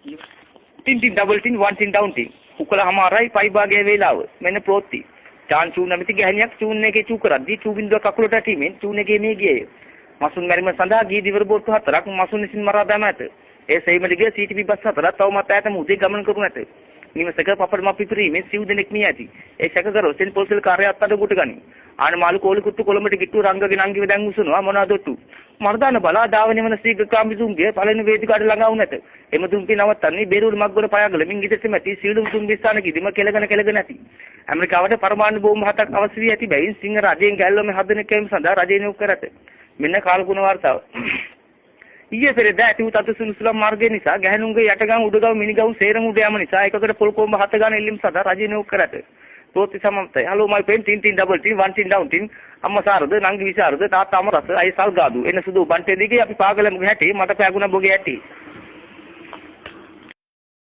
tin tin double tin වන් tin down tin උකලමාරයි පයි භාගයේ වේලාව මෙන්න ප්‍රෝත්ති චාන් චූ නැමැති ගැහණියක් චූන් එකේ චූ කරද්දී චූ බින්දුව කකුලට ඇටීමෙන් චූන් එකේ මේ ගියේය මසුන් මැරීම සඳහා ගී දිවර බෝට්ටු 4ක් මසුන් විසින් මරා දැම ඇත ඒ සෙයිමලිගේ CTP බස් 4ක් තවමත් ඈත මුහුදේ ගමන් කරනු ඇත නිවසක පපඩම පිපිරීමේ සිව් දෙනෙක් මිය ඇති ඒ සැකකරු සෙන් පොලිසිය කාර්යාලයට අඩගුට ගනි ආනමාලු කෝලි කුට්ටු කොළඹට ගිට්ටු රංගගෙන අංගිව දැන් උසනවා මොනවාදොට්ටු මර්දාන බලා ධාවනය වන සීග්‍ර කාමිදුන්ගේ පළවෙනි වේදිකාවට ළඟා වුණ ඇත එම දුම්පි නවත්තන්නේ බේරුවල මග්ගොඩ පයාගලමින් ඉදිරියට මැති සීලුම් දුම්බි ස්ථානකෙදිම කෙලගෙන ඇති ඇමරිකාවට පරමාණු බෝම්බ 7ක් අවශ්‍ය වී ඇති බැවින් සිංහ රජයෙන් ගැල්ලොම හදන කැම සඳහා රජය නියෝග කර ඇත මෙන්න කාලගුණ වාර්තාව ඊයේ පෙරේදා ඇති වූ තත්ත්ව සුළුම් මාර්ගය නිසා ගැහණුන්ගේ යටගම් උඩගම් මිනිගම් සේරම උඩ යාම නිසා එකකට පොල් කොම්බ 7 ගන්න එල්ලීම් සඳහා රජය නියෝග කර ඇත ප්‍රෝත්ති සමන්තය හලෝ මයි පෙන් ටින් ටින් ඩබල් ටින් වන් ටින් ඩවුන් ටින් අම්මා සාරද නංගි විසරද තාත්තා අමරස අය සල්ගාදු එන සුදු බන්ටේ දිගේ අපි පාගලමුගේ හැටි මට පෑගුණ බොගේ ඇටි